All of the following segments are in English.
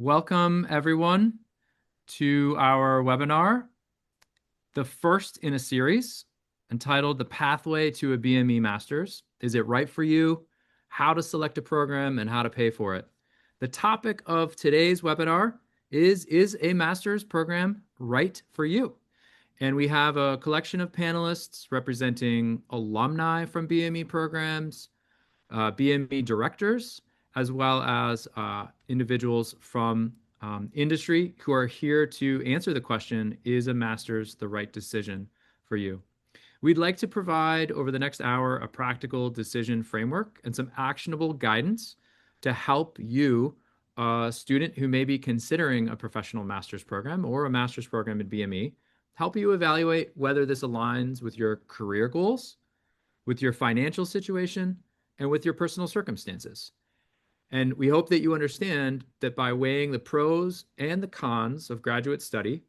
Welcome, everyone, to our webinar, the first in a series entitled The Pathway to a BME Master's. Is it right for you? How to select a program and how to pay for it. The topic of today's webinar is a master's program right for you? And we have a collection of panelists representing alumni from BME programs, BME directors, as well as individuals from industry who are here to answer the question, is a master's the right decision for you? We'd like to provide over the next hour a practical decision framework and some actionable guidance to help you, a student who may be considering a professional master's program or a master's program at BME, help you evaluate whether this aligns with your career goals, with your financial situation, and with your personal circumstances. And we hope that you understand that by weighing the pros and the cons of graduate study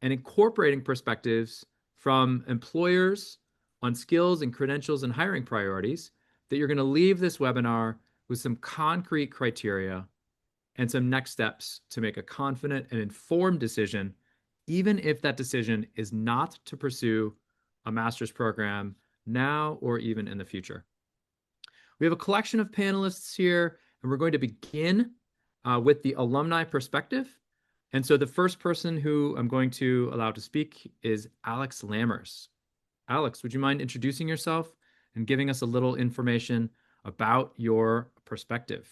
and incorporating perspectives from employers on skills and credentials and hiring priorities, that you're going to leave this webinar with some concrete criteria and some next steps to make a confident and informed decision, even if that decision is not to pursue a master's program now or even in the future. We have a collection of panelists here, and we're going to begin with the alumni perspective. And so the first person who I'm going to allow to speak is Alex Lammers. Alex, would you mind introducing yourself and giving us a little information about your perspective?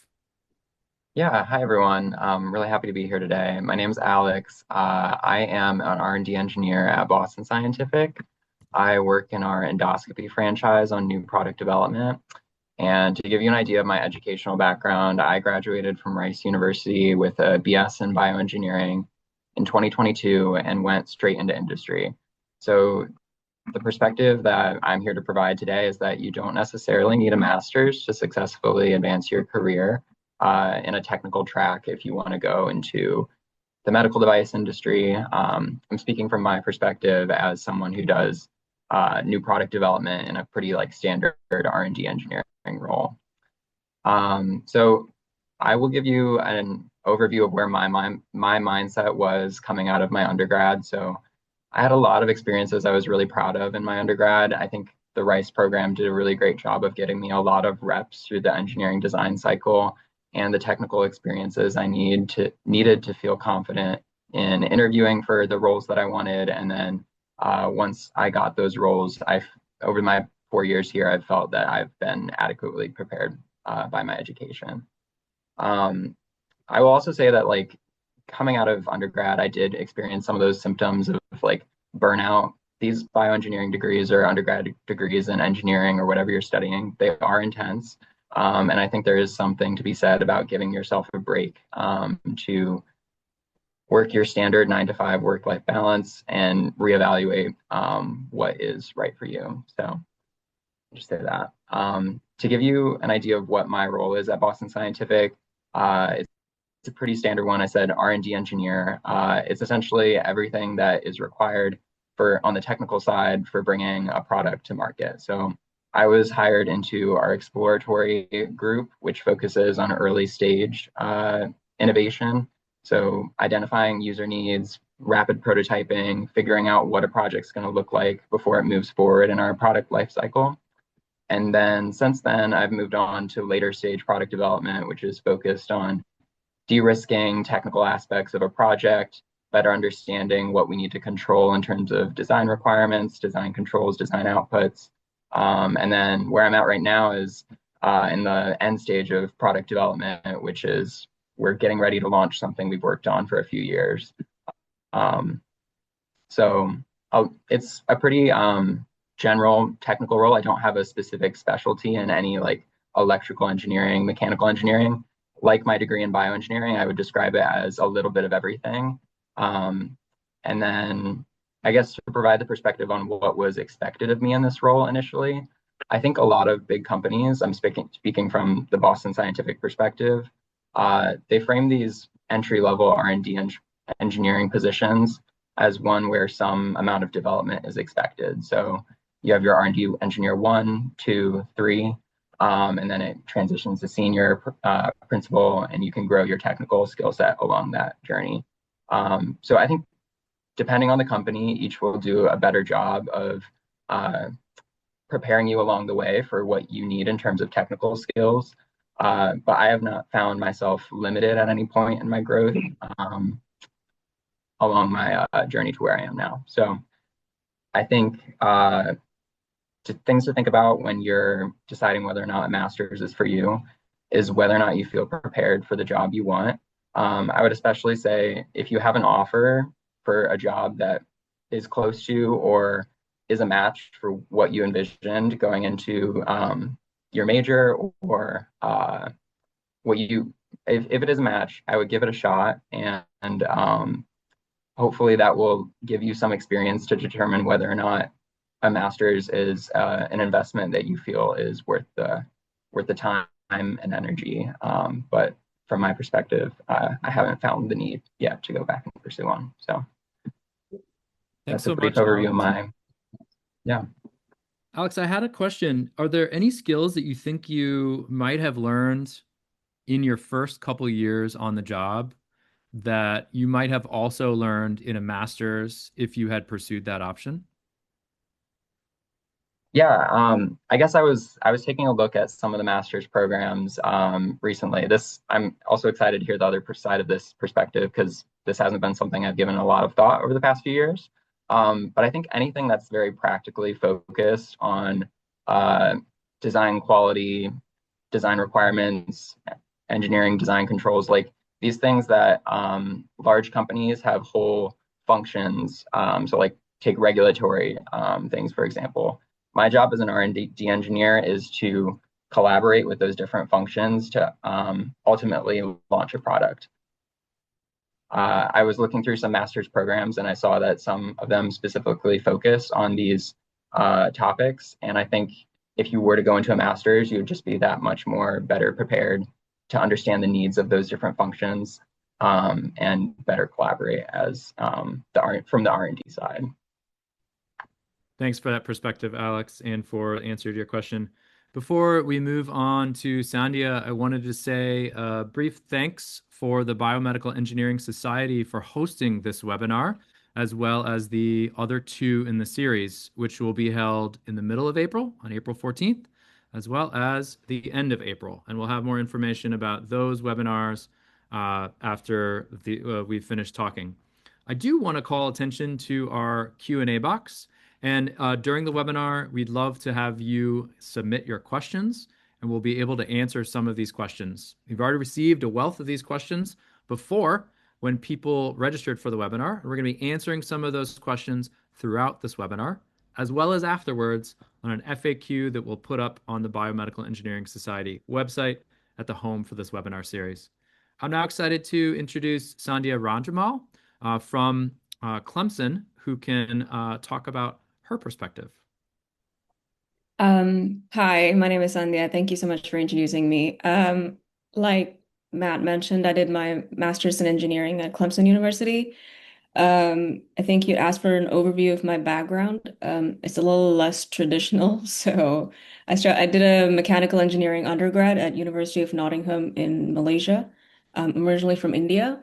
Yeah, hi everyone. I'm really happy to be here today. My name's Alex. I am an R&D engineer at Boston Scientific. I work in our endoscopy franchise on new product development. And to give you an idea of my educational background, I graduated from Rice University with a BS in Bioengineering in 2022 and went straight into industry. So the perspective that I'm here to provide today is that you don't necessarily need a master's to successfully advance your career in a technical track if you want to go into the medical device industry. I'm speaking from my perspective as someone who does new product development in a pretty standard R&D engineering role. So I will give you an overview of where my mindset was coming out of my undergrad. So I had a lot of experiences I was really proud of in my undergrad. I think the Rice program did a really great job of getting me a lot of reps through the engineering design cycle and the technical experiences I needed to feel confident in interviewing for the roles that I wanted. And then once I got those roles, over my 4 years here, I've felt that I've been adequately prepared by my education. I will also say that coming out of undergrad, I did experience some of those symptoms of burnout. These bioengineering degrees or undergrad degrees in engineering or whatever you're studying, they are intense. And I think there is something to be said about giving yourself a break to work your standard 9 to 5 work-life balance and reevaluate what is right for you. So I'll just say that. To give you an idea of what my role is at Boston Scientific, it's a pretty standard one. I said R&D engineer. It's essentially everything that is required on the technical side for bringing a product to market. So I was hired into our exploratory group, which focuses on early stage innovation. So identifying user needs, rapid prototyping, figuring out what a project's going to look like before it moves forward in our product lifecycle. And then since then, I've moved on to later stage product development, which is focused on de-risking technical aspects of a project, better understanding what we need to control in terms of design requirements, design controls, design outputs. And then where I'm at right now is in the end stage of product development, which is we're getting ready to launch something we've worked on for a few years. It's a pretty general technical role. I don't have a specific specialty in any electrical engineering, mechanical engineering. Like my degree in bioengineering, I would describe it as a little bit of everything. And then I guess to provide the perspective on what was expected of me in this role initially, I think a lot of big companies, I'm speaking from the Boston Scientific perspective, they frame these entry-level R&D engineering positions as one where some amount of development is expected. So you have your R&D engineer 1, 2, 3. and then it transitions to senior principal, and you can grow your technical skill set along that journey. So I think depending on the company, each will do a better job of uh, preparing you along the way for what you need in terms of technical skills. But I have not found myself limited at any point in my growth um, along my journey to where I am now. So I think things to think about when you're deciding whether or not a master's is for you is whether or not you feel prepared for the job you want. I would especially say if you have an offer for a job that is close to or is a match for what you envisioned going into your major or what you, if it is a match, I would give it a shot and hopefully that will give you some experience to determine whether or not a master's is an investment that you feel is worth the time and energy. But from my perspective, I haven't found the need yet to go back and pursue one. So Thanks that's a so brief much, overview of Alex. my, yeah. Alex, I had a question. Are there any skills that you think you might have learned in your first couple years on the job that you might have also learned in a master's if you had pursued that option? Yeah, I guess I was taking a look at some of the master's programs recently. This I'm also excited to hear the other side of this perspective because this hasn't been something I've given a lot of thought over the past few years. But I think anything that's very practically focused on uh, design quality, design requirements, engineering design controls, like these things that large companies have whole functions. So like take regulatory things, for example. My job as an R&D engineer is to collaborate with those different functions to ultimately launch a product. I was looking through some master's programs and I saw that some of them specifically focus on these topics. And I think if you were to go into a master's, you would just be that much more better prepared to understand the needs of those different functions and better collaborate as from the R&D side. Thanks for that perspective, Alex, and for the answer to your question. Before we move on to Sandhya, I wanted to say a brief thanks for the Biomedical Engineering Society for hosting this webinar, as well as the other two in the series, which will be held in the middle of April, on April 14th, as well as the end of April. And we'll have more information about those webinars after we've finished talking. I do want to call attention to our Q&A box. And during the webinar, we'd love to have you submit your questions, and we'll be able to answer some of these questions. We've already received a wealth of these questions before when people registered for the webinar. We're going to be answering some of those questions throughout this webinar, as well as afterwards on an FAQ that we'll put up on the Biomedical Engineering Society website at the home for this webinar series. I'm now excited to introduce Sandhya Ranjamal from Clemson, who can talk about her perspective. Hi, my name is Sandhya. Thank you so much for introducing me. Like Matt mentioned, I did my master's in engineering at Clemson University. I think you asked for an overview of my background. It's a little less traditional. So I did a mechanical engineering undergrad at University of Nottingham in Malaysia. I'm originally from India.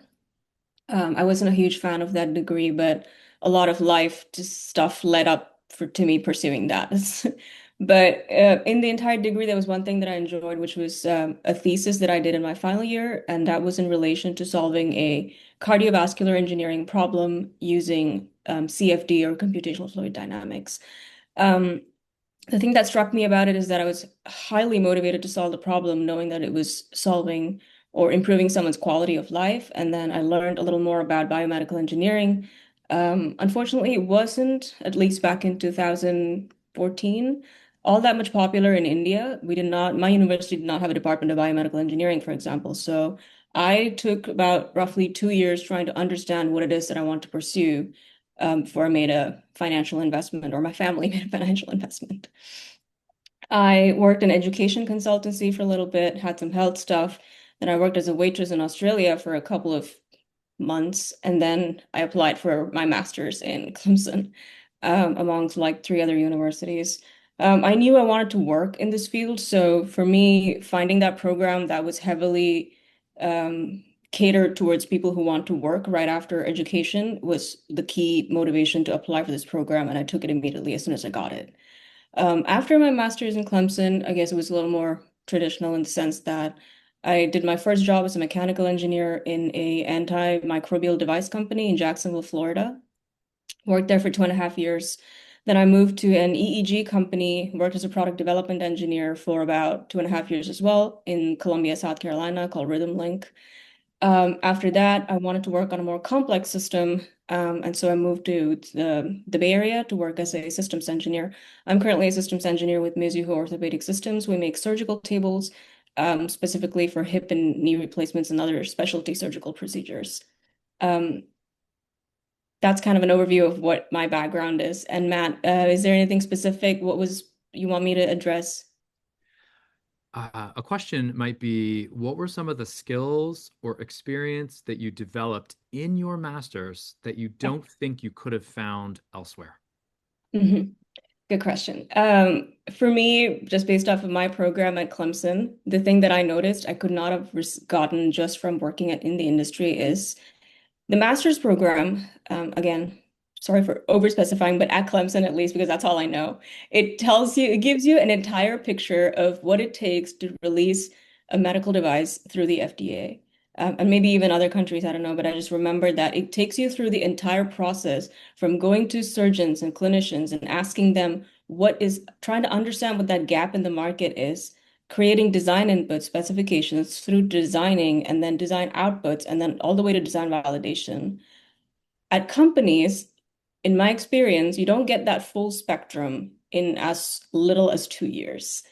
I wasn't a huge fan of that degree, but a lot of life just stuff led up to me pursuing that. But in the entire degree, there was one thing that I enjoyed, which was a thesis that I did in my final year, and that was in relation to solving a cardiovascular engineering problem using CFD or computational fluid dynamics. Um, the thing that struck me about it is that I was highly motivated to solve the problem, knowing that it was solving or improving someone's quality of life. And then I learned a little more about biomedical engineering. Unfortunately, it wasn't, at least back in 2014, all that much popular in India. My university did not have a department of biomedical engineering, for example. So I took about roughly 2 years trying to understand what it is that I want to pursue before I made a financial investment, or my family made a financial investment. I worked in education consultancy for a little bit, had some health stuff. Then I worked as a waitress in Australia for a couple of months, and then I applied for my master's in Clemson, amongst like three other universities. I knew I wanted to work in this field, so for me, finding that program that was heavily um, catered towards people who want to work right after education was the key motivation to apply for this program, and I took it immediately as soon as I got it. After my master's in Clemson, I guess it was a little more traditional in the sense that I did my first job as a mechanical engineer in a antimicrobial device company in Jacksonville, Florida. Worked there for 2.5 years. Then I moved to an EEG company, worked as a product development engineer for about 2.5 years as well in Columbia, South Carolina, called Rhythm Link. After that, I wanted to work on a more complex system, and so I moved to the Bay Area to work as a systems engineer. I'm currently a systems engineer with Mizuho Orthopedic Systems. We make surgical tables, specifically for hip and knee replacements and other specialty surgical procedures. Um, that's kind of an overview of what my background is. And Matt, is there anything specific? What was you want me to address? A question might be, what were some of the skills or experience that you developed in your master's that you don't think you could have found elsewhere? Mhm. Good question. For me, just based off of my program at Clemson, the thing that I noticed I could not have gotten just from working in the industry is the master's program, again, sorry for overspecifying, but at Clemson at least, because that's all I know, it gives you an entire picture of what it takes to release a medical device through the FDA. And maybe even other countries, I don't know, but I just remember that it takes you through the entire process from going to surgeons and clinicians and asking them trying to understand what that gap in the market is, creating design input specifications through designing and then design outputs and then all the way to design validation. At companies, in my experience, you don't get that full spectrum in as little as 2 years.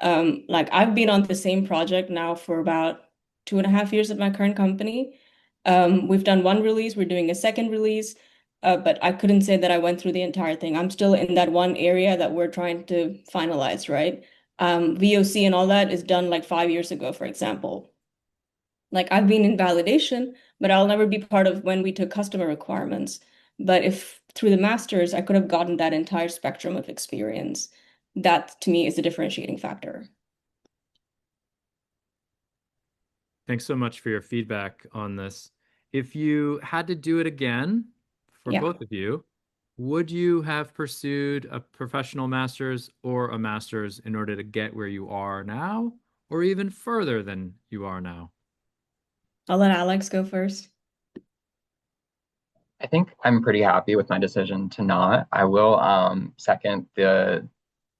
Like I've been on the same project now for about 2.5 years at my current company. We've done one release, we're doing a second release, but I couldn't say that I went through the entire thing. I'm still in that one area that we're trying to finalize, right? VOC and all that is done like 5 years ago, for example. Like I've been in validation, but I'll never be part of when we took customer requirements. But if through the masters, I could have gotten that entire spectrum of experience. That to me is a differentiating factor. Thanks so much for your feedback on this. If you had to do it again for Yeah. both of you, would you have pursued a professional master's or a master's in order to get where you are now, or even further than you are now? I'll let Alex go first. I think I'm pretty happy with my decision to not. I will second the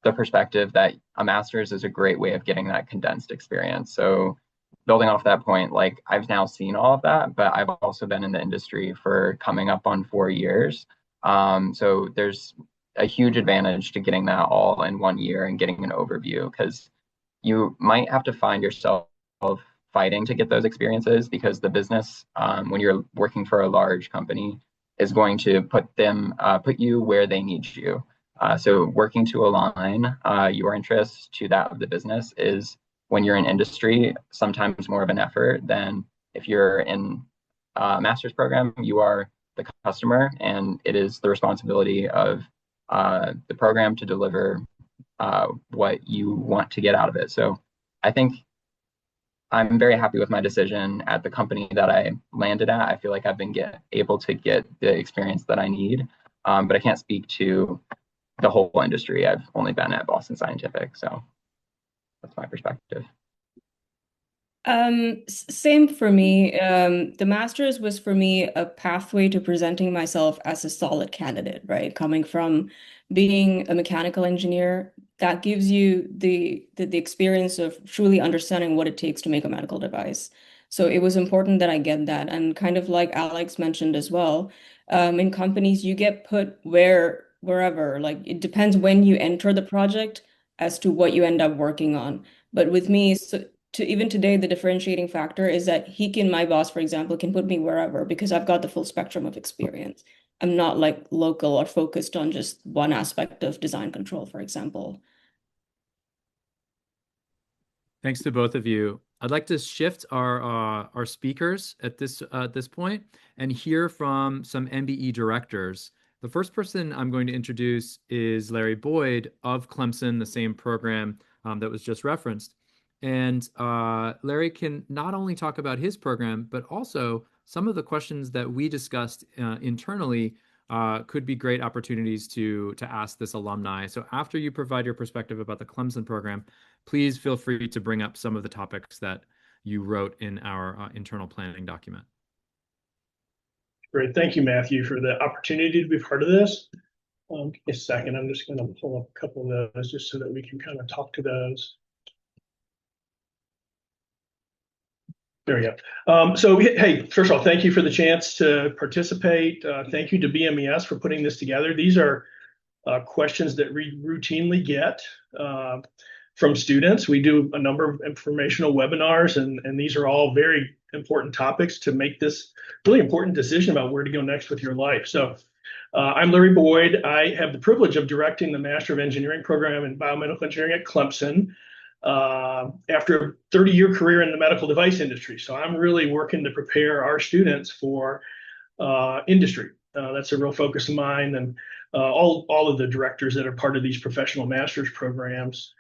perspective that a master's is a great way of getting that condensed experience. So building off that point, like I've now seen all of that, but I've also been in the industry for coming up on 4 years. So there's a huge advantage to getting that all in 1 year and getting an overview because you might have to find yourself fighting to get those experiences because the business, when you're working for a large company, is going to put you where they need you. So working to align your interests to that of the business is when you're in industry, sometimes more of an effort than if you're in a master's program, you are the customer, and it is the responsibility of the program to deliver what you want to get out of it. So I think I'm very happy with my decision at the company that I landed at. I feel like I've been able to get the experience that I need, but I can't speak to the whole industry. I've only been at Boston Scientific, so that's my perspective. Same for me. The master's was for me a pathway to presenting myself as a solid candidate, right? Coming from being a mechanical engineer, that gives you the experience of truly understanding what it takes to make a medical device. So it was important that I get that. And kind of like Alex mentioned as well, in companies you get put wherever. Like it depends when you enter the project as to what you end up working on. But with me, so to even today, the differentiating factor is that my boss, for example, can put me wherever because I've got the full spectrum of experience. I'm not like local or focused on just one aspect of design control, for example. Thanks to both of you. I'd like to shift our speakers at this point and hear from some MBE directors. The first person I'm going to introduce is Larry Boyd of Clemson, the same program that was just referenced. And Larry can not only talk about his program, but also some of the questions that we discussed internally could be great opportunities to ask this alumni. So after you provide your perspective about the Clemson program, please feel free to bring up some of the topics that you wrote in our internal planning document. Great. Thank you, Matthew, for the opportunity to be part of this. Give me a second. I'm just going to pull up a couple of those just so that we can kind of talk to those. There we go. So, hey, first of all, thank you for the chance to participate. Thank you to BMES for putting this together. These are questions that we routinely get from students. We do a number of informational webinars, and these are all very important topics to make this really important decision about where to go next with your life. So I'm Larry Boyd. I have the privilege of directing the Master of Engineering program in Biomedical Engineering at Clemson after a 30-year career in the medical device industry. So I'm really working to prepare our students for industry. That's a real focus of mine, and all of the directors that are part of these professional master's programs.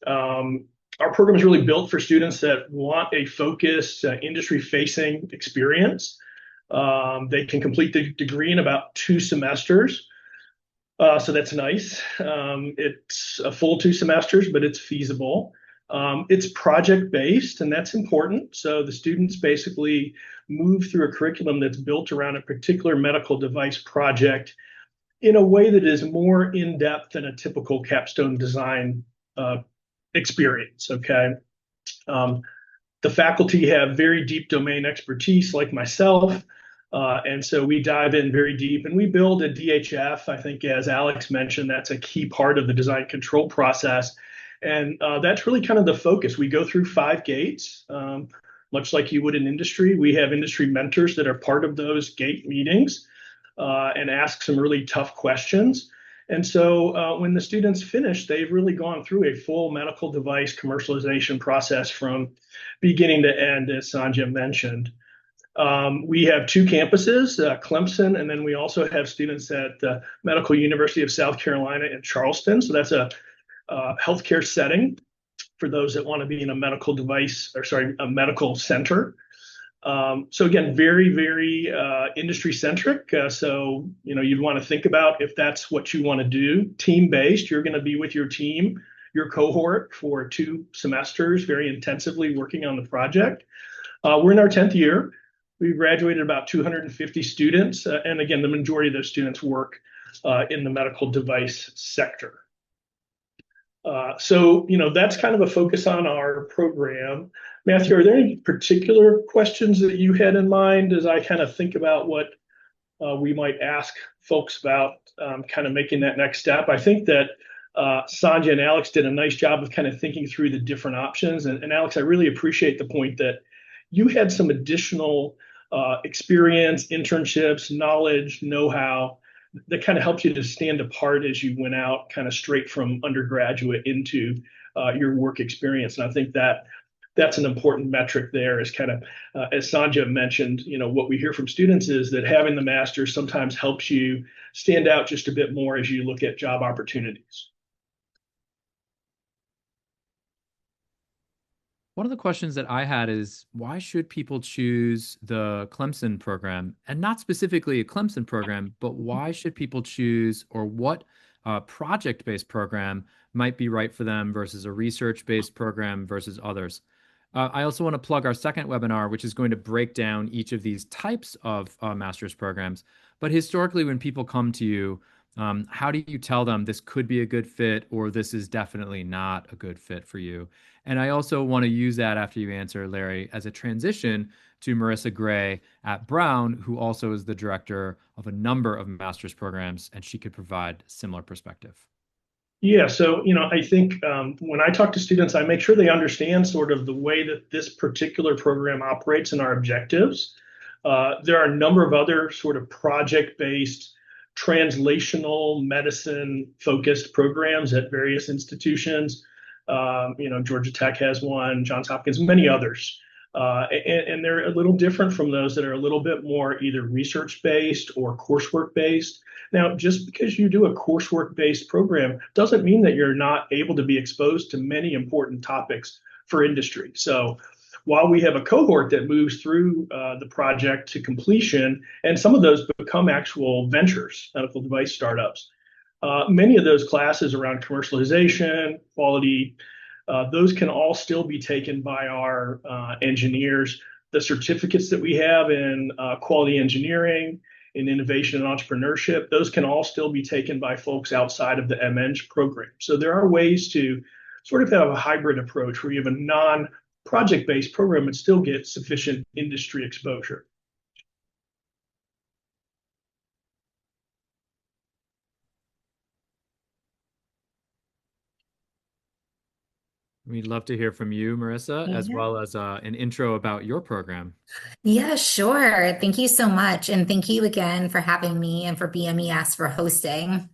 Our program is really built for students that want a focused industry-facing experience. They can complete the degree in about 2 semesters. So that's nice. It's a full 2 semesters, but it's feasible. It's project-based, and that's important. So the students basically move through a curriculum that's built around a particular medical device project in a way that is more in-depth than a typical capstone design experience, okay? The faculty have very deep domain expertise like myself, and so we dive in very deep, and we build a DHF. I think, as Alex mentioned, that's a key part of the design control process, and that's really kind of the focus. We go through 5 gates, much like you would in industry. We have industry mentors that are part of those gate meetings and ask some really tough questions. And so when the students finish, they've really gone through a full medical device commercialization process from beginning to end, as Sanjay mentioned. We have 2 campuses, Clemson, and then we also have students at the Medical University of South Carolina in Charleston. So that's a healthcare setting for those that want to be in a medical device, or sorry, a medical center. So again, very, very industry centric. So, you'd want to think about if that's what you want to do. Team based, you're going to be with your team, your cohort for 2 semesters, very intensively working on the project. We're in our 10th year. We graduated about 250 students. And again, the majority of those students work in the medical device sector. So, that's kind of a focus on our program. Matthew, are there any particular questions that you had in mind as I kind of think about what we might ask folks about kind of making that next step? I think that Sanjay and Alex did a nice job of kind of thinking through the different options. And Alex, I really appreciate the point that you had some additional experience, internships, knowledge, know-how that kind of helped you to stand apart as you went out kind of straight from undergraduate into your work experience. And I think that that's an important metric there, is kind of, as Sanjay mentioned, what we hear from students is that having the master's sometimes helps you stand out just a bit more as you look at job opportunities. One of the questions that I had is, why should people choose the Clemson program, and not specifically a Clemson program, but why should people choose, or what project-based program might be right for them versus a research-based program versus others? I also want to plug our second webinar, which is going to break down each of these types of master's programs. But historically, when people come to you, how do you tell them this could be a good fit, or this is definitely not a good fit for you? And I also want to use that, after you answer, Larry, as a transition to Marissa Gray at Brown, who also is the director of a number of master's programs, and she could provide similar perspective. Yeah, so I think when I talk to students, I make sure they understand sort of the way that this particular program operates and our objectives. There are a number of other sort of project-based, translational medicine-focused programs at various institutions. Georgia Tech has one, Johns Hopkins, many others. And they're a little different from those that are a little bit more either research-based or coursework-based. Now, just because you do a coursework-based program doesn't mean that you're not able to be exposed to many important topics for industry. So while we have a cohort that moves through the project to completion, and some of those become actual ventures, medical device startups, many of those classes around commercialization, quality, those can all still be taken by our engineers. The certificates that we have in quality engineering, in innovation and entrepreneurship, those can all still be taken by folks outside of the MEng program. So there are ways to sort of have a hybrid approach where you have a non-project-based program and still get sufficient industry exposure. We'd love to hear from you, Marissa, as Yeah. well as an intro about your program. Yeah, sure. Thank you so much. And thank you again for having me and for BMES for hosting.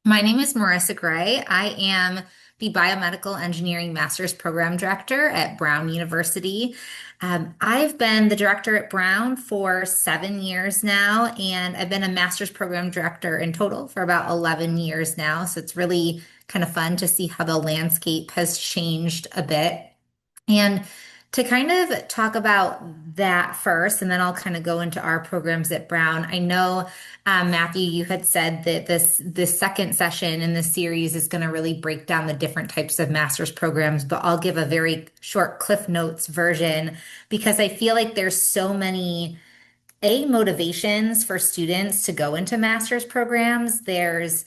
My name is Marissa Gray. I am the Biomedical Engineering Master's Program Director at Brown University. I've been the director at Brown for 7 years now, and I've been a master's program director in total for about 11 years now. So it's really kind of fun to see how the landscape has changed a bit. And to kind of talk about that first, and then I'll kind of go into our programs at Brown. I know, Matthew, you had said that this second session in this series is going to really break down the different types of master's programs, but I'll give a very short Cliff Notes version because I feel like there's so many motivations for students to go into master's programs. There's,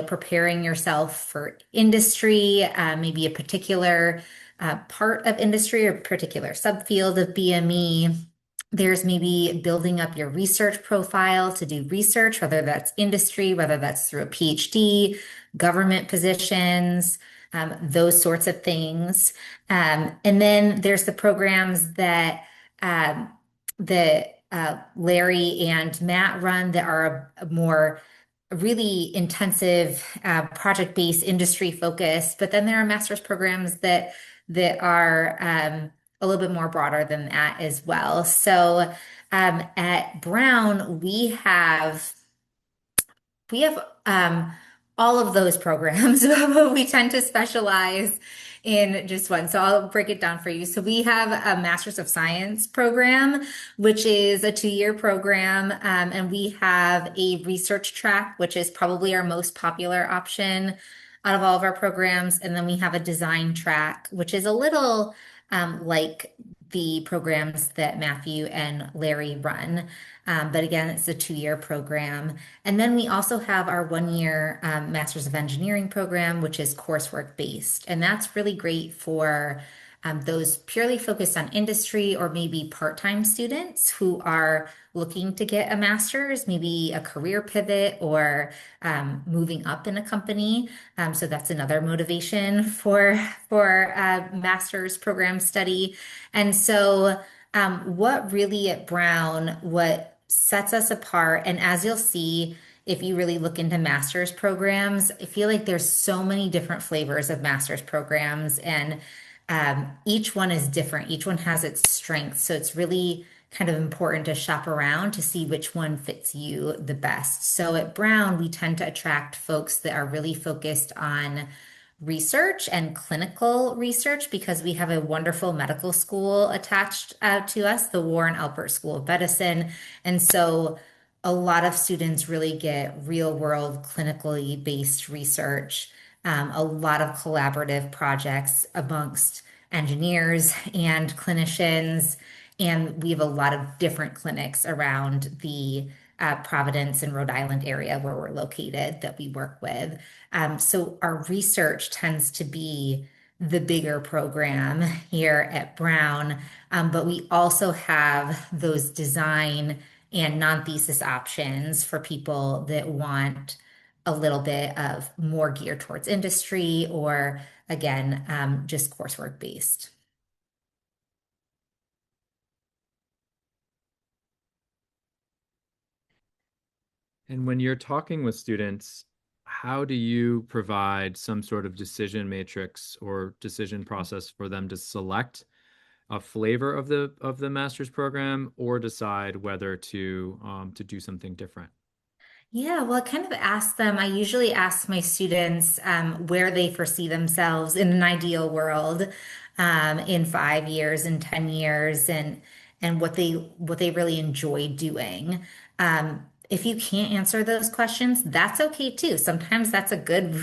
preparing yourself for industry, maybe a particular part of industry or particular subfield of BME. There's maybe building up your research profile to do research, whether that's industry, whether that's through a PhD, government positions, those sorts of things. And then there's the programs that Larry and Matt run that are more really intensive, project-based, industry-focused. But then there are master's programs that are a little bit more broader than that as well. So at Brown, we have all of those programs. We tend to specialize in just one. So I'll break it down for you. So we have a Master's of Science program, which is a 2-year program. And we have a research track, which is probably our most popular option out of all of our programs. And then we have a design track, which is a little like the programs that Matthew and Larry run. But again, it's a 2-year program. And then we also have our 1-year Masters of Engineering program, which is coursework based. And that's really great for those purely focused on industry or maybe part-time students who are looking to get a master's, maybe a career pivot or moving up in a company. So that's another motivation for master's program study. And so what really at Brown, what sets us apart, and as you'll see, if you really look into master's programs, I feel like there's so many different flavors of master's programs, and each one is different. Each one has its strengths. So it's really kind of important to shop around to see which one fits you the best. So at Brown, we tend to attract folks that are really focused on research and clinical research because we have a wonderful medical school attached to us, the Warren Alpert School of Medicine. And so a lot of students really get real world clinically based research, a lot of collaborative projects amongst engineers and clinicians. And we have a lot of different clinics around the Providence and Rhode Island area where we're located that we work with. So our research tends to be the bigger program here at Brown, but we also have those design and non-thesis options for people that want a little bit of more geared towards industry or, again, just coursework based. And when you're talking with students, how do you provide some sort of decision matrix or decision process for them to select a flavor of the master's program or decide whether to do something different? Yeah, well, I kind of ask them. I usually ask my students where they foresee themselves in an ideal world, in 5 years and 10 years, and what they really enjoy doing. If you can't answer those questions, that's okay too. Sometimes that's a good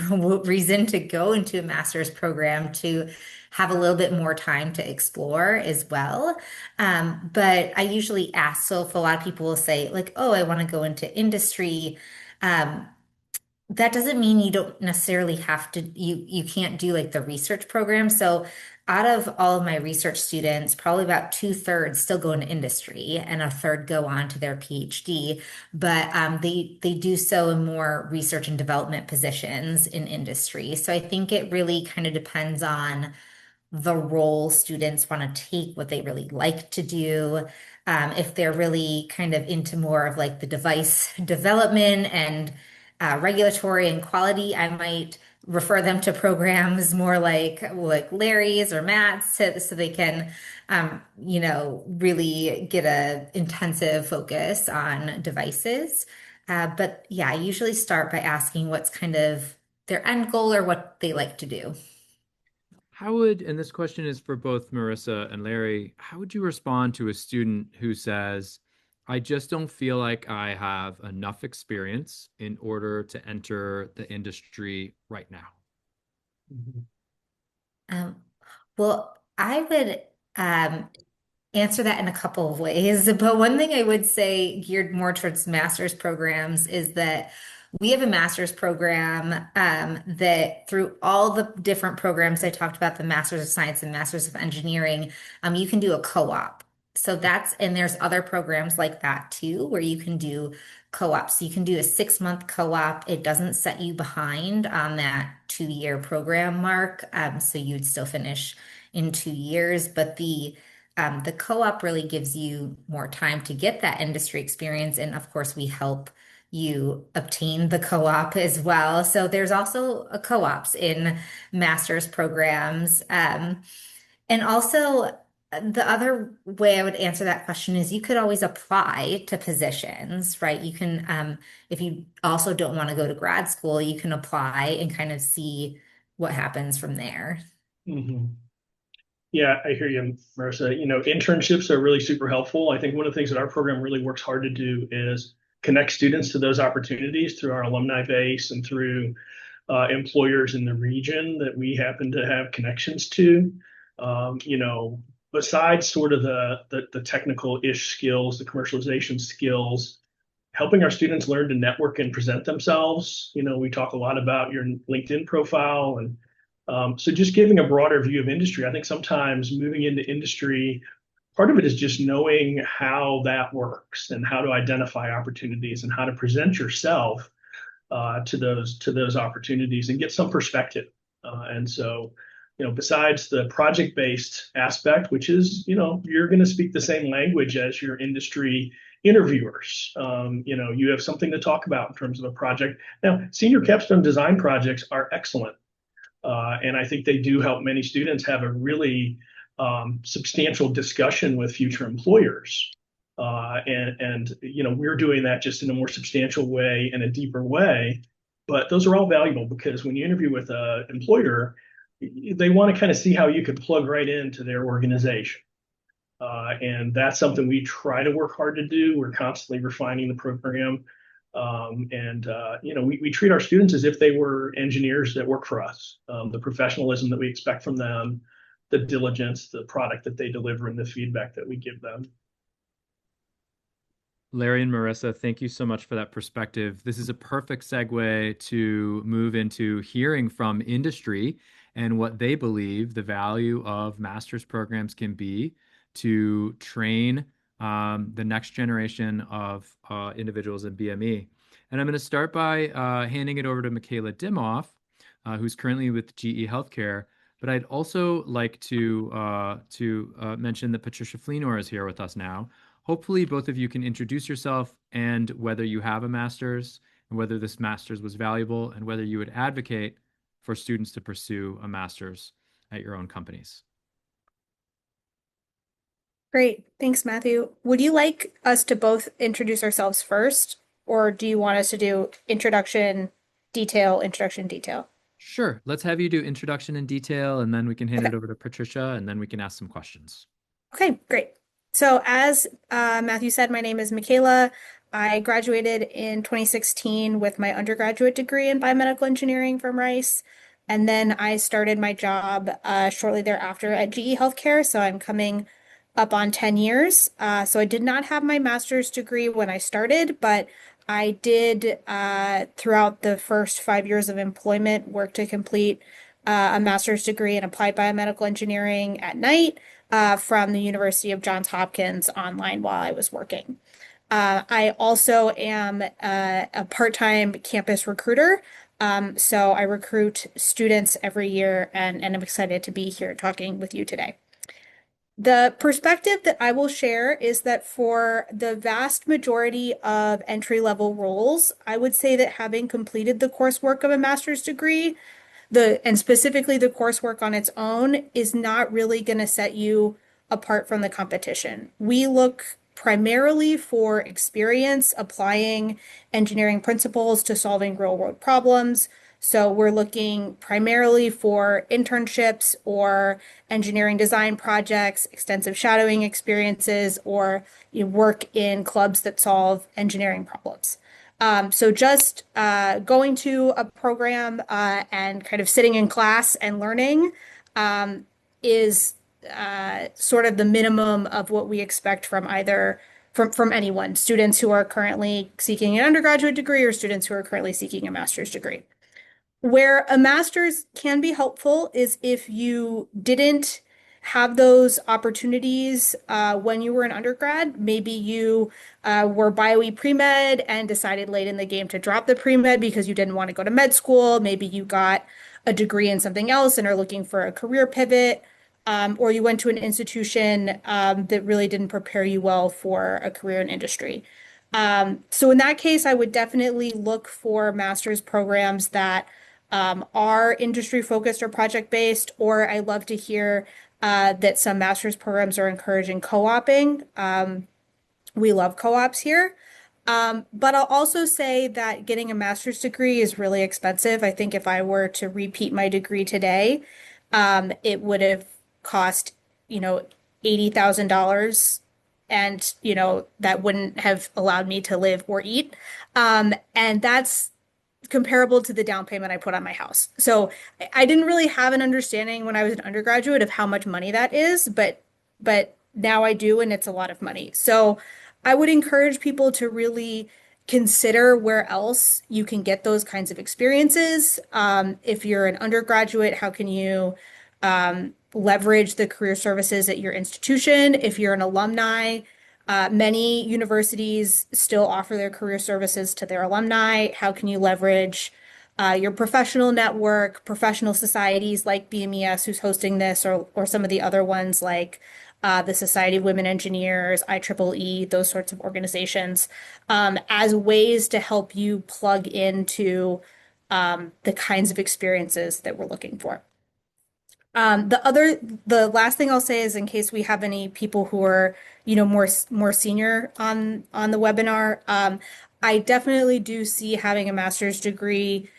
reason to go into a master's program to have a little bit more time to explore as well. But I usually ask, so if a lot of people will say, like, oh, I want to go into industry, um, that doesn't mean you don't necessarily have to, you can't do like the research program. So out of all of my research students, probably about 2/3 still go into industry and a third go on to their PhD. But they do so in more research and development positions in industry. So I think it really kind of depends on the role students want to take, what they really like to do. If they're really kind of into more of like the device development and regulatory and quality, I might refer them to programs more like Larry's or Matt's so they can really get a intensive focus on devices. But yeah, I usually start by asking what's kind of their end goal or what they like to do. And this question is for both Marissa and Larry, how would you respond to a student who says, I just don't feel like I have enough experience in order to enter the industry right now? Mhm. Um, well, I would answer that in a couple of ways. But one thing I would say, geared more towards master's programs, is that we have a master's program that through all the different programs I talked about, the Master's of Science and Master's of Engineering, you can do a co-op. So and there's other programs like that too, where you can do co-ops. So you can do a 6-month co-op. It doesn't set you behind on that 2-year program mark. So you'd still finish in 2 years, but the co-op really gives you more time to get that industry experience. And of course, we help you obtain the co-op as well. So there's also a co-ops in master's programs. And also, the other way I would answer that question is you could always apply to positions, right? You can, if you also don't want to go to grad school, you can apply and kind of see what happens from there. Mhm. Yeah, I hear you, Marissa. Internships are really super helpful. I think one of the things that our program really works hard to do is connect students to those opportunities through our alumni base and through employers in the region that we happen to have connections to. Besides sort of the technical-ish skills, the commercialization skills, helping our students learn to network and present themselves. We talk a lot about your LinkedIn profile, and so just giving a broader view of industry. I think sometimes moving into industry, part of it is just knowing how that works and how to identify opportunities and how to present yourself to those opportunities and get some perspective. And so, besides the project-based aspect, which is, you're going to speak the same language as your industry interviewers. You have something to talk about in terms of a project. Now, senior capstone design projects are excellent. And I think they do help many students have a really substantial discussion with future employers. And we're doing that just in a more substantial way and a deeper way. But those are all valuable because when you interview with an employer, they want to kind of see how you could plug right into their organization. And that's something we try to work hard to do. We're constantly refining the program. We treat our students as if they were engineers that work for us. The professionalism that we expect from them, the diligence, the product that they deliver, and the feedback that we give them. Larry and Marissa, thank you so much for that perspective. This is a perfect segue to move into hearing from industry and what they believe the value of master's programs can be to train the next generation of individuals in BME. And I'm going to start by handing it over to Michaela Dimoff, who's currently with GE Healthcare. But I'd also like to mention that Patricia Fleenor is here with us now. Hopefully, both of you can introduce yourself and whether you have a master's and whether this master's was valuable and whether you would advocate for students to pursue a master's at your own companies. Great. Thanks, Matthew. Would you like us to both introduce ourselves first, or do you want us to do introduction, detail, introduction, detail? Sure. Let's have you do introduction in detail, and then we can hand Okay. it over to Patricia, and then we can ask some questions. Okay, great. So as Matthew said, my name is Michaela. I graduated in 2016 with my undergraduate degree in biomedical engineering from Rice. And then I started my job shortly thereafter at GE Healthcare. So I'm coming up on 10 years. So I did not have my master's degree when I started, but I did, throughout the first 5 years of employment, work to complete a master's degree in applied biomedical engineering at night from the University of Johns Hopkins online while I was working. I also am a part-time campus recruiter. So I recruit students every year, and I'm excited to be here talking with you today. The perspective that I will share is that for the vast majority of entry-level roles, I would say that having completed the coursework of a master's degree, and specifically the coursework on its own, is not really going to set you apart from the competition. We look primarily for experience applying engineering principles to solving real world problems. So we're looking primarily for internships or engineering design projects, extensive shadowing experiences, or work in clubs that solve engineering problems. So just going to a program and kind of sitting in class and learning is sort of the minimum of what we expect from from anyone, students who are currently seeking an undergraduate degree or students who are currently seeking a master's degree. Where a master's can be helpful is if you didn't have those opportunities when you were an undergrad. Maybe you were Bio-E pre-med and decided late in the game to drop the pre-med because you didn't want to go to med school. Maybe you got a degree in something else and are looking for a career pivot. Or you went to an institution that really didn't prepare you well for a career in industry. So in that case, I would definitely look for master's programs that are industry focused or project based, or I love to hear that some master's programs are encouraging co-oping. We love co-ops here. But I'll also say that getting a master's degree is really expensive. I think if I were to repeat my degree today, it would have cost, $80,000. And, that wouldn't have allowed me to live or eat. And that's comparable to the down payment I put on my house. So I didn't really have an understanding when I was an undergraduate of how much money that is, but now I do, and it's a lot of money. So I would encourage people to really consider where else you can get those kinds of experiences. If you're an undergraduate, how can you leverage the career services at your institution? If you're an alumni, many universities still offer their career services to their alumni. How can you leverage your professional network, professional societies like BMES, who's hosting this, or some of the other ones like the Society of Women Engineers, IEEE, those sorts of organizations, as ways to help you plug into the kinds of experiences that we're looking for. The last thing I'll say is, in case we have any people who are, more senior on the webinar, I definitely do see having a master's degree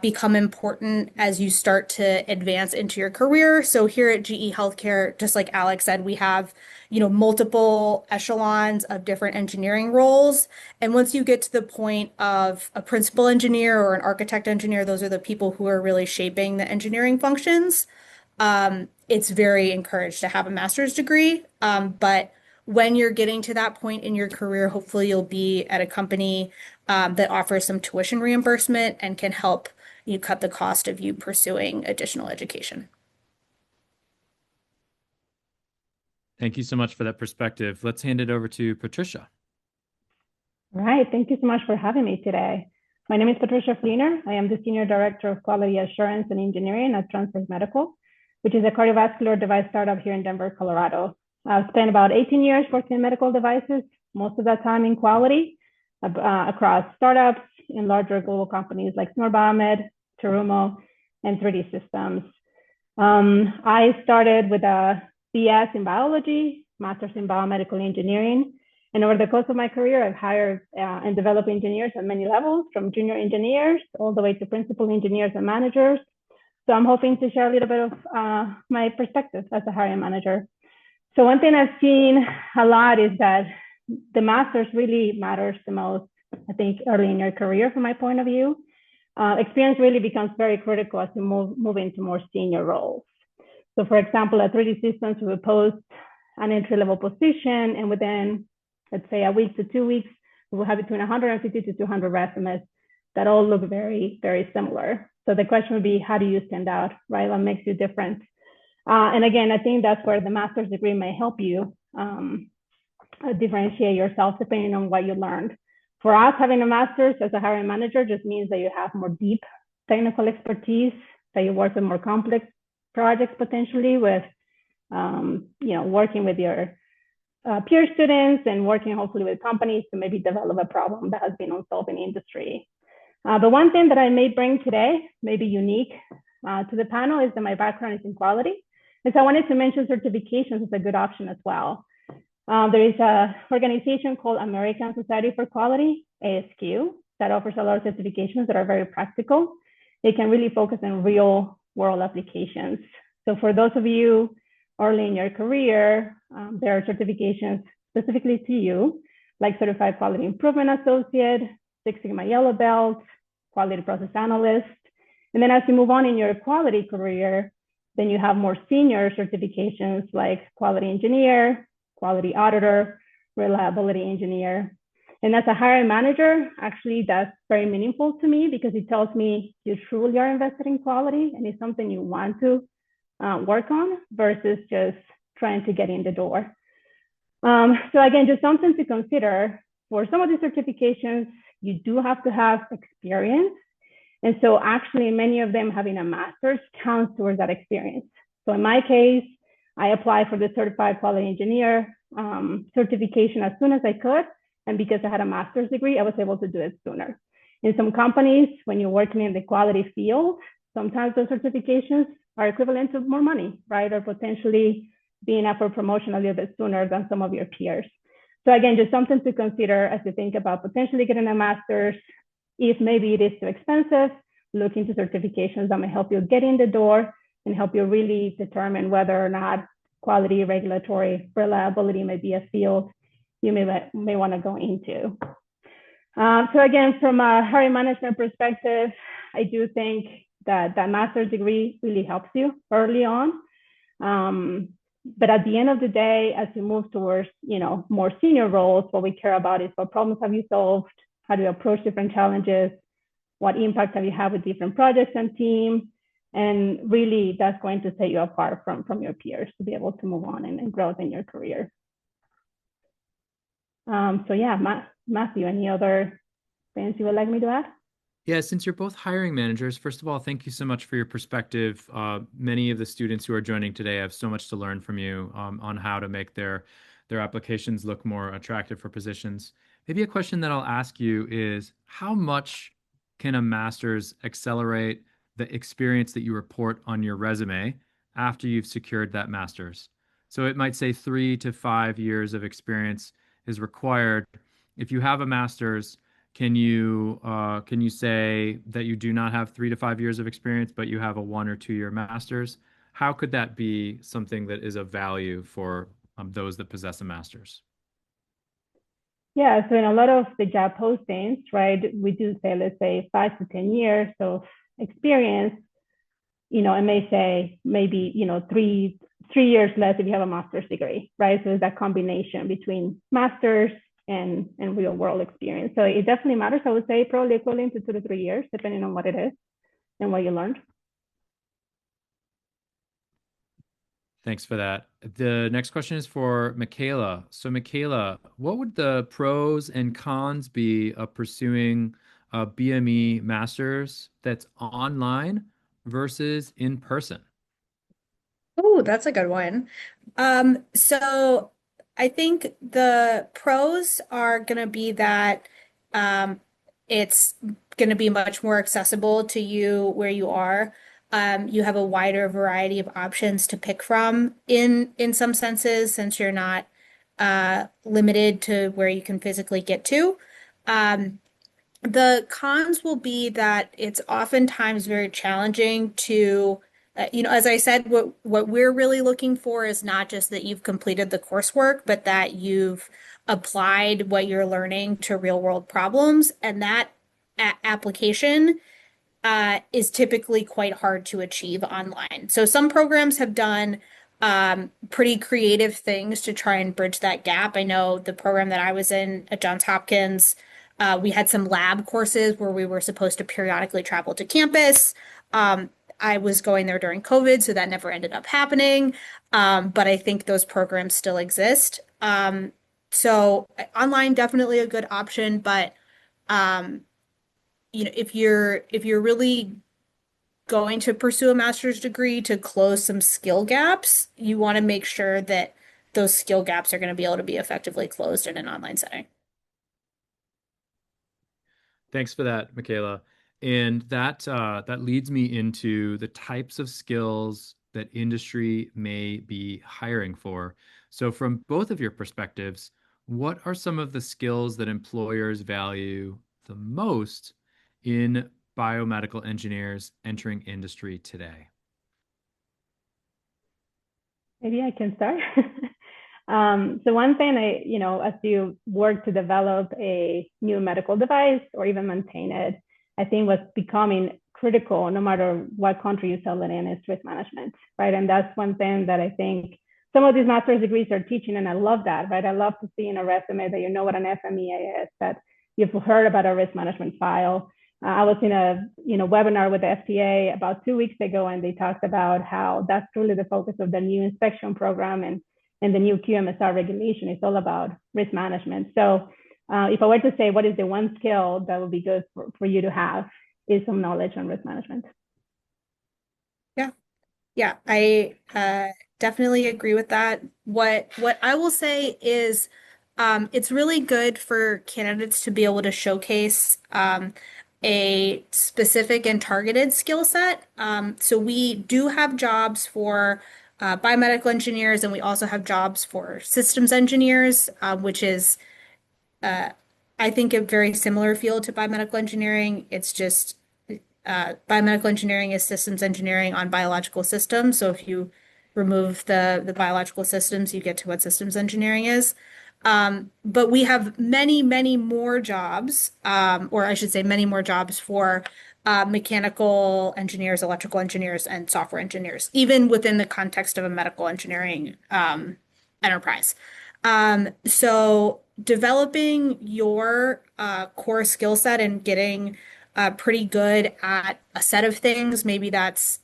become important as you start to advance into your career. So here at GE Healthcare, just like Alex said, we have, multiple echelons of different engineering roles. And once you get to the point of a principal engineer or an architect engineer, those are the people who are really shaping the engineering functions. It's very encouraged to have a master's degree. But when you're getting to that point in your career, hopefully you'll be at a company that offers some tuition reimbursement and can help you cut the cost of you pursuing additional education. Thank you so much for that perspective. Let's hand it over to Patricia. All right, thank you so much for having me today. My name is Patricia Fleener. I am the Senior Director of Quality Assurance and Engineering at Transfer Medical, which is a cardiovascular device startup here in Denver, Colorado. I've spent about 18 years working in medical devices, most of that time in quality, across startups in larger global companies like Smart Biomed, Terumo, and 3D Systems. I started with a BS in biology, master's in biomedical engineering. And over the course of my career, I've hired and developed engineers at many levels, from junior engineers all the way to principal engineers and managers. So I'm hoping to share a little bit of my perspective as a hiring manager. So one thing I've seen a lot is that the master's really matters the most, I think, early in your career, from my point of view. Experience really becomes very critical as you move into more senior roles. So for example, at 3D Systems, we would post an entry-level position, and within, let's say, a week to 2 weeks, we will have between 150 to 200 resumes that all look very, very similar. So the question would be, how do you stand out, right? What makes you different? And again, I think that's where the master's degree may help you differentiate yourself depending on what you learned. For us, having a master's as a hiring manager just means that you have more deep technical expertise, that you work with more complex projects potentially with, working with your peer students and working hopefully with companies to maybe develop a problem that has been unsolved in the industry. But one thing that I may bring today, maybe unique to the panel, is that my background is in quality. And so I wanted to mention certifications as a good option as well. There is an organization called American Society for Quality, ASQ, that offers a lot of certifications that are very practical. They can really focus on real world applications. So for those of you early in your career, there are certifications specifically to you, like Certified Quality Improvement Associate, Six Sigma Yellow Belt, Quality Process Analyst. And then as you move on in your quality career, then you have more senior certifications like Quality Engineer, Quality Auditor, Reliability Engineer. And as a hiring manager, actually, that's very meaningful to me because it tells me you truly are invested in quality and it's something you want to work on versus just trying to get in the door. So again, just something to consider. For some of these certifications, you do have to have experience. And so actually many of them having a master's counts towards that experience. So in my case, I applied for the Certified Quality Engineer certification as soon as I could. And because I had a master's degree, I was able to do it sooner. In some companies, when you're working in the quality field, sometimes those certifications are equivalent to more money, right? Or potentially being up for promotion a little bit sooner than some of your peers. So again, just something to consider as you think about potentially getting a master's. If maybe it is too expensive, look into certifications that may help you get in the door and help you really determine whether or not quality, regulatory, reliability may be a field you may want to go into. So again, from a hiring management perspective, I do think that that master's degree really helps you early on. But at the end of the day, as you move towards more senior roles, what we care about is what problems have you solved, how do you approach different challenges, what impact have you had with different projects and teams, and really that's going to set you apart from your peers to be able to move on and grow in your career. So yeah, Matthew, any other things you would like me to add? Yeah, since you're both hiring managers, first of all, thank you so much for your perspective. Many of the students who are joining today have so much to learn from you on how to make their applications look more attractive for positions. Maybe a question that I'll ask you is, how much can a master's accelerate the experience that you report on your resume after you've secured that master's? So it might say 3 to 5 years of experience is required. If you have a master's, can you say that you do not have 3 to 5 years of experience, but you have a 1 or 2 year master's? How could that be something that is of value for those that possess a master's? Yeah, so in a lot of the job postings, right, we do say, let's say 5 to 10 years of experience. It may say maybe 3 years less if you have a master's degree, right? So it's that combination between master's and real world experience. So it definitely matters. I would say probably equivalent to 2 to 3 years, depending on what it is and what you learned. Thanks for that. The next question is for Michaela. So Michaela, what would the pros and cons be of pursuing a BME master's that's online versus in person? Oh, that's a good one. So I think the pros are going to be that it's going to be much more accessible to you where you are. You have a wider variety of options to pick from in some senses, since you're not limited to where you can physically get to. The cons will be that it's oftentimes very challenging to, as I said, what we're really looking for is not just that you've completed the coursework, but that you've applied what you're learning to real world problems, and that application is typically quite hard to achieve online. So some programs have done pretty creative things to try and bridge that gap. I know the program that I was in at Johns Hopkins, we had some lab courses where we were supposed to periodically travel to campus. I was going there during COVID, so that never ended up happening. But I think those programs still exist. So online definitely a good option, but um, if you're really going to pursue a master's degree to close some skill gaps, you want to make sure that those skill gaps are going to be able to be effectively closed in an online setting. Thanks for that, Michaela. And that leads me into the types of skills that industry may be hiring for. So from both of your perspectives, what are some of the skills that employers value the most in biomedical engineers entering industry today? Maybe I can start. So one thing as you work to develop a new medical device or even maintain it, I think what's becoming critical, no matter what country you sell it in, is risk management, right? And that's one thing that I think some of these master's degrees are teaching, and I love that, right? I love to see in a resume that you know what an FMEA is, that you've heard about a risk management file. I was in a webinar with the FDA about 2 weeks ago, and they talked about how that's really the focus of the new inspection program and the new QMSR regulation. Is all about risk management. So if I were to say what is the one skill that would be good for you to have, is some knowledge on risk management. Yeah, I definitely agree with that. What I will say is it's really good for candidates to be able to showcase a specific and targeted skill set. So we do have jobs for biomedical engineers, and we also have jobs for systems engineers, which is I think a very similar field to biomedical engineering. It's just biomedical engineering is systems engineering on biological systems. So if you remove the biological systems, you get to what systems engineering is. But we have many, many more jobs, or I should say, many more jobs for mechanical engineers, electrical engineers, and software engineers, even within the context of a medical engineering enterprise. So developing your core skill set and getting pretty good at a set of things. Maybe that's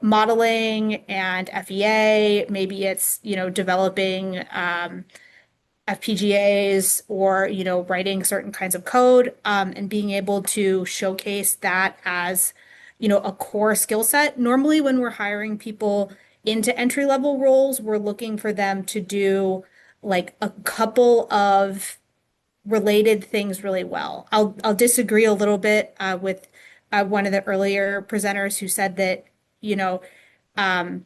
modeling and FEA. Maybe it's developing FPGAs or writing certain kinds of code, and being able to showcase that as a core skill set. Normally, when we're hiring people into entry level roles, we're looking for them to do like a couple of related things really well. I'll disagree a little bit with one of the earlier presenters who said that you know um,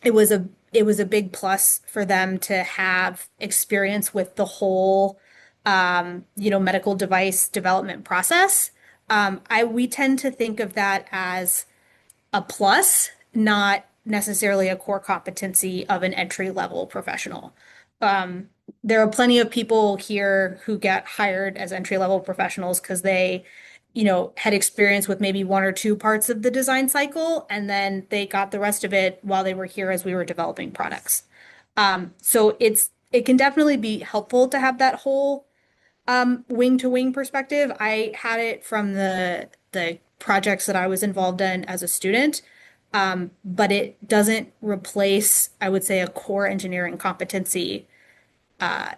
it was a big plus for them to have experience with the whole medical device development process. We tend to think of that as a plus, not necessarily a core competency of an entry level professional. Um, there are plenty of people here who get hired as entry level professionals because they, had experience with maybe one or two parts of the design cycle, and then they got the rest of it while they were here as we were developing products. So it can definitely be helpful to have that whole wing to wing perspective. I had it from the projects that I was involved in as a student, but it doesn't replace, I would say, a core engineering competency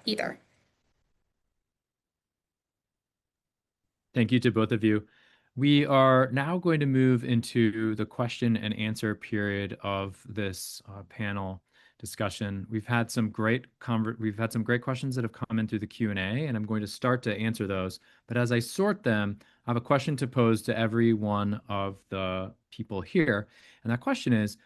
either. Thank you to both of you. We are now going to move into the question and answer period of this panel discussion. We've had some great questions that have come in through the Q&A, and I'm going to start to answer those. But as I sort them, I have a question to pose to every one of the people here. And that question is,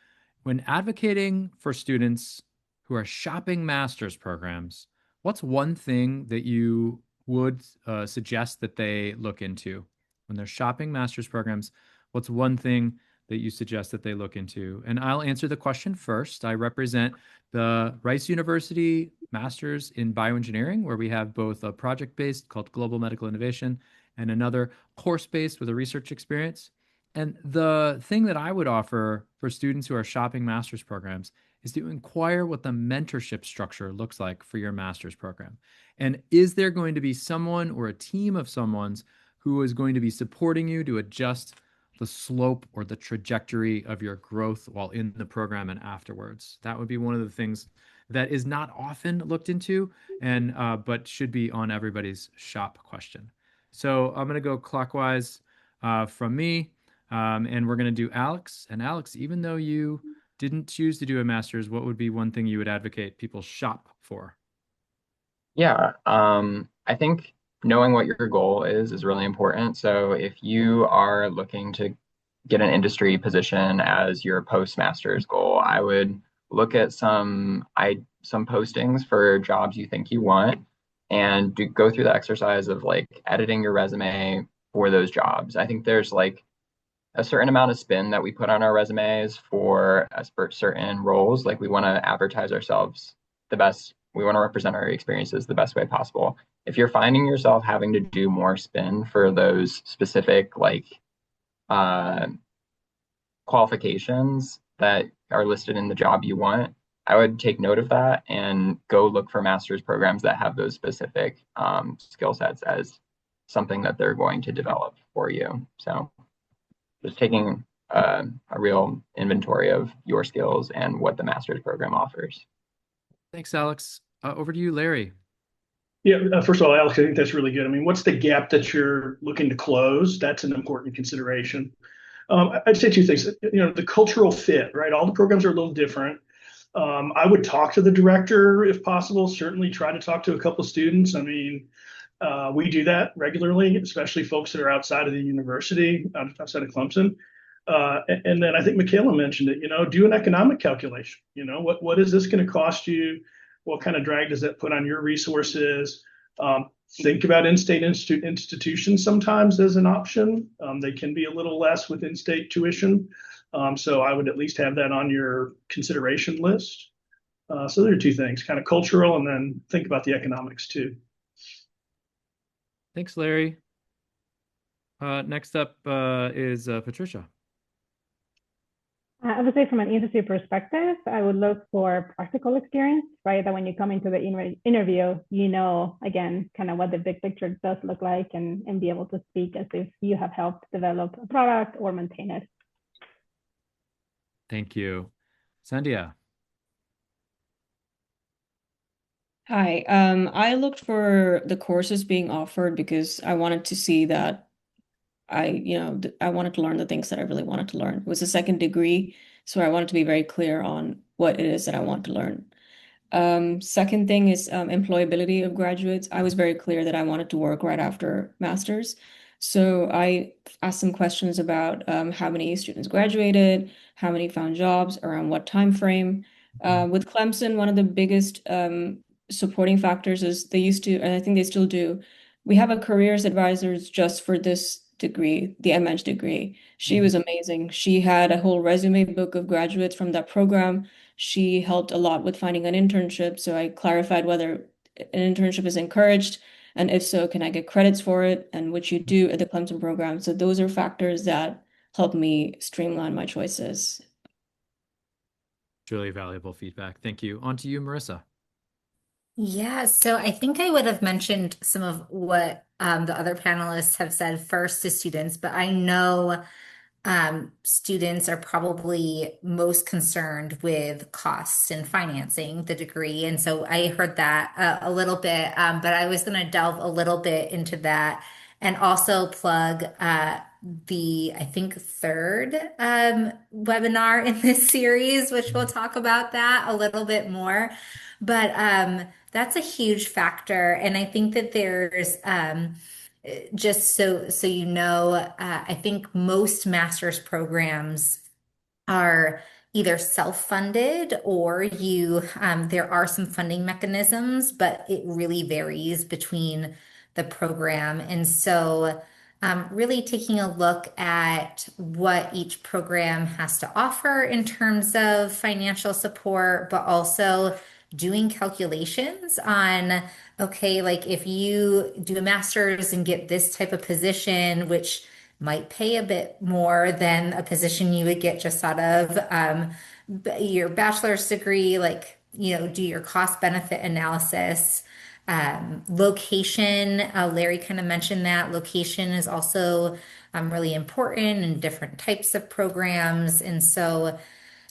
when advocating for students who are shopping master's programs, what's one thing that you would suggest that they look into when they're shopping master's programs? What's one thing that you suggest that they look into? And I'll answer the question first. I represent the Rice University Masters in Bioengineering, where we have both a project-based called Global Medical Innovation and another course-based with a research experience. And the thing that I would offer for students who are shopping master's programs is to inquire what the mentorship structure looks like for your master's program. And is there going to be someone or a team of someone's who is going to be supporting you to adjust the slope or the trajectory of your growth while in the program and afterwards? That would be one of the things that is not often looked into and but should be on everybody's shop question. So I'm going to go clockwise from me. And we're going to do Alex. And Alex, even though you didn't choose to do a master's, what would be one thing you would advocate people shop for? Yeah, I think knowing what your goal is really important. So if you are looking to get an industry position as your postmaster's goal, I would look at some postings for jobs you think you want and go through the exercise of like editing your resume for those jobs. I think there's like a certain amount of spin that we put on our resumes for certain roles. Like we want to advertise ourselves the best. We want to represent our experiences the best way possible. If you're finding yourself having to do more spin for those specific like qualifications that are listed in the job you want, I would take note of that and go look for master's programs that have those specific skill sets as something that they're going to develop for you. So just taking a real inventory of your skills and what the master's program offers. Thanks, Alex. Over to you, Larry. Yeah, first of all, Alex, I think that's really good. I mean, what's the gap that you're looking to close? That's an important consideration. I'd say two things. The cultural fit, right? All the programs are a little different. I would talk to the director if possible. Certainly try to talk to a couple of students. I mean, we do that regularly, especially folks that are outside of the university, outside of Clemson. And then I think Michaela mentioned it, do an economic calculation. What is this going to cost you? What kind of drag does that put on your resources? Think about in-state institutions sometimes as an option. They can be a little less with in-state tuition. So I would at least have that on your consideration list. So there are two things, kind of cultural, and then think about the economics too. Thanks, Larry. Next up is Patricia. I would say from an industry perspective, I would look for practical experience, right? That when you come into the interview, again, kind of what the big picture does look like and be able to speak as if you have helped develop a product or maintain it. Thank you. Sandhya. Hi, I looked for the courses being offered because I wanted to see that I wanted to learn the things that I really wanted to learn. It was a second degree, so I wanted to be very clear on what it is that I want to learn. Second thing is employability of graduates. I was very clear that I wanted to work right after master's. So I asked some questions about how many students graduated, how many found jobs, around what time frame. With Clemson, one of the biggest supporting factors is they used to, and I think they still do, we have a careers advisors just for this degree, the MEng degree. She was amazing. She had a whole resume book of graduates from that program. She helped a lot with finding an internship. So I clarified whether an internship is encouraged, and if so, can I get credits for it, and what you do at the Clemson program. So those are factors that help me streamline my choices. It's really valuable feedback. Thank you. On to you, Marissa. Yeah, so I think I would have mentioned some of what the other panelists have said first to students, but I know students are probably most concerned with costs and financing the degree. And so I heard that a little bit, but I was going to delve a little bit into that and also plug I think, third webinar in this series, which we'll talk about that a little bit more. But that's a huge factor. And I think that there's just so I think most master's programs are either self-funded or you there are some funding mechanisms, but it really varies between the program. And so really taking a look at what each program has to offer in terms of financial support, but also doing calculations on, okay, like if you do a master's and get this type of position, which might pay a bit more than a position you would get just out of your bachelor's degree, like, do your cost benefit analysis. Location, Larry kind of mentioned that location is also really important in different types of programs. And so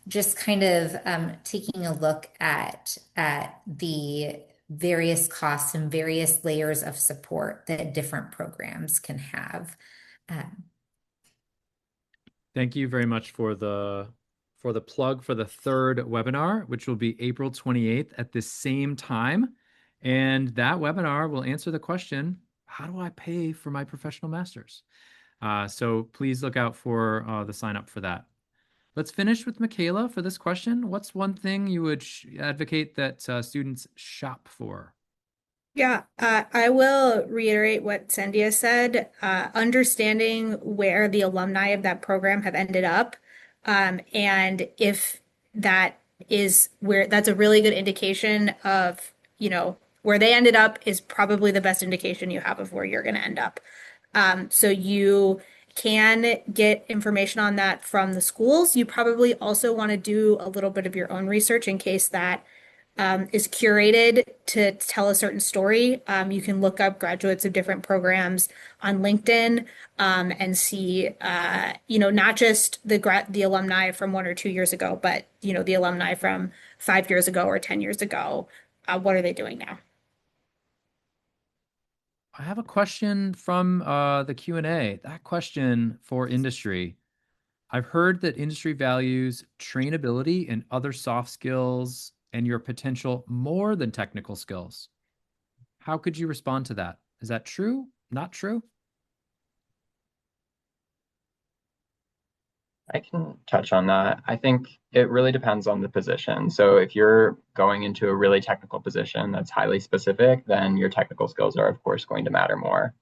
just kind of taking a look at the various costs and various layers of support that different programs can have. Thank you very much for the plug for the third webinar, which will be April 28th at the same time. And that webinar will answer the question, how do I pay for my professional master's? So please look out for the sign up for that. Let's finish with Michaela for this question. What's one thing you would advocate that students shop for? Yeah, I will reiterate what Sandia said. Understanding where the alumni of that program have ended up, and if that is where that's a really good indication of, where they ended up is probably the best indication you have of where you're going to end up. So you can get information on that from the schools. You probably also want to do a little bit of your own research in case that is curated to tell a certain story. You can look up graduates of different programs on LinkedIn and see, not just the alumni from 1 or 2 years ago, but the alumni from 5 years ago or 10 years ago. What are they doing now? I have a question from the Q&A. That question for industry. I've heard that industry values trainability and other soft skills and your potential more than technical skills. How could you respond to that? Is that true? Not true? I can touch on that. I think it really depends on the position. So if you're going into a really technical position that's highly specific, then your technical skills are, of course, going to matter more.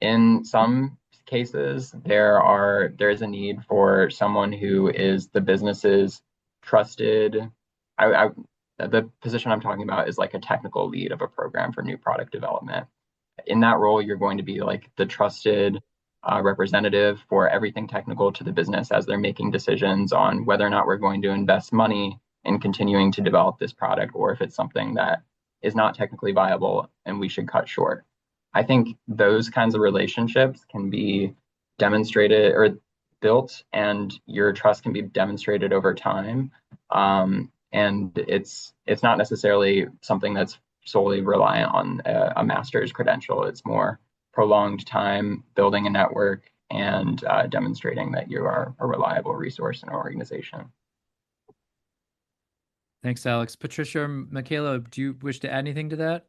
In some cases, there is a need for someone who is the business's trusted. The position I'm talking about is like a technical lead of a program for new product development. In that role, you're going to be like the trusted representative for everything technical to the business as they're making decisions on whether or not we're going to invest money in continuing to develop this product, or if it's something that is not technically viable and we should cut short. I think those kinds of relationships can be demonstrated or built, and your trust can be demonstrated over time. And it's not necessarily something that's solely reliant on a master's credential. It's more prolonged time building a network and demonstrating that you are a reliable resource in an organization. Thanks, Alex. Patricia or Michaela, do you wish to add anything to that?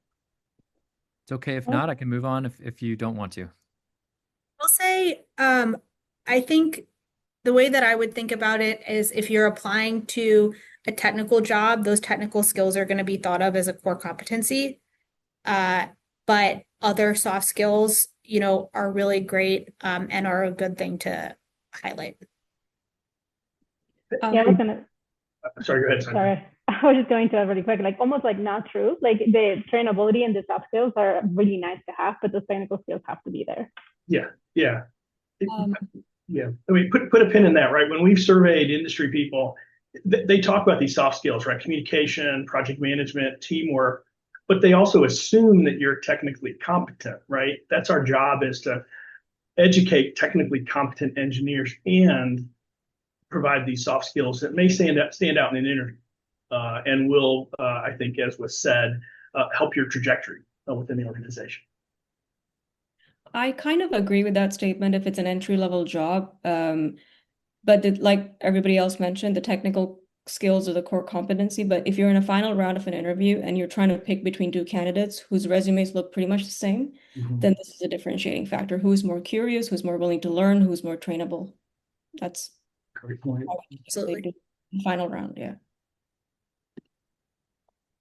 It's okay if not, I can move on if you don't want to. I'll say, I think the way that I would think about it is if you're applying to a technical job, those technical skills are going to be thought of as a core competency. But other soft skills, are really great and are a good thing to highlight. Yeah, I was gonna. Sorry, go ahead, Sonia. Sorry, I was just going to really quick, like almost like not true. Like the trainability and the soft skills are really nice to have, but those technical skills have to be there. Yeah. Yeah. I mean, put a pin in that, right? When we've surveyed industry people, they talk about these soft skills, right? Communication, project management, teamwork, but they also assume that you're technically competent, right? That's our job, is to educate technically competent engineers and provide these soft skills that may stand out in an interview and will, I think, as was said, help your trajectory within the organization. I kind of agree with that statement if it's an entry-level job. But like everybody else mentioned, the technical skills are the core competency. But if you're in a final round of an interview and you're trying to pick between two candidates whose resumes look pretty much the same, then this is a differentiating factor. Who's more curious, who's more willing to learn, who's more trainable. That's great point. absolutely. Final round, yeah.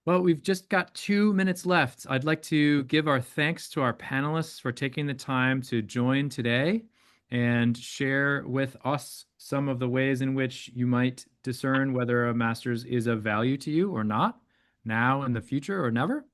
Well, we've just got 2 minutes left. I'd like to give our thanks to our panelists for taking the time to join today and share with us some of the ways in which you might discern whether a master's is of value to you or not, now, in the future, or never.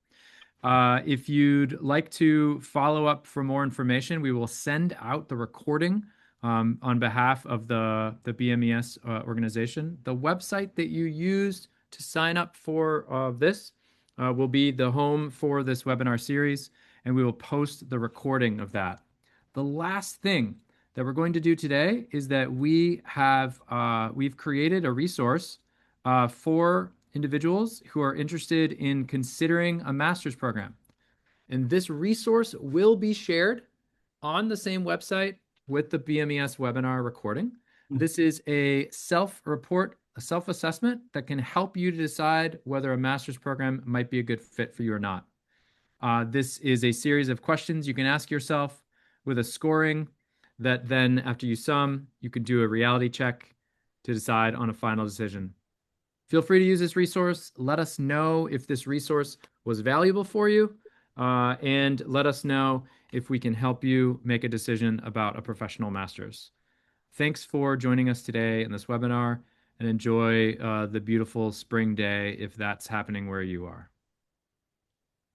If you'd like to follow up for more information, we will send out the recording on behalf of the BMES organization. The website that you used to sign up for this will be the home for this webinar series, and we will post the recording of that. The last thing that we're going to do today is that we've created a resource for individuals who are interested in considering a master's program. And this resource will be shared on the same website with the BMES webinar recording. This is a self-report, a self-assessment that can help you to decide whether a master's program might be a good fit for you or not. This is a series of questions you can ask yourself with a scoring that then, after you sum, you can do a reality check to decide on a final decision. Feel free to use this resource. Let us know if this resource was valuable for you, and let us know if we can help you make a decision about a professional master's. Thanks for joining us today in this webinar, and enjoy the beautiful spring day if that's happening where you are.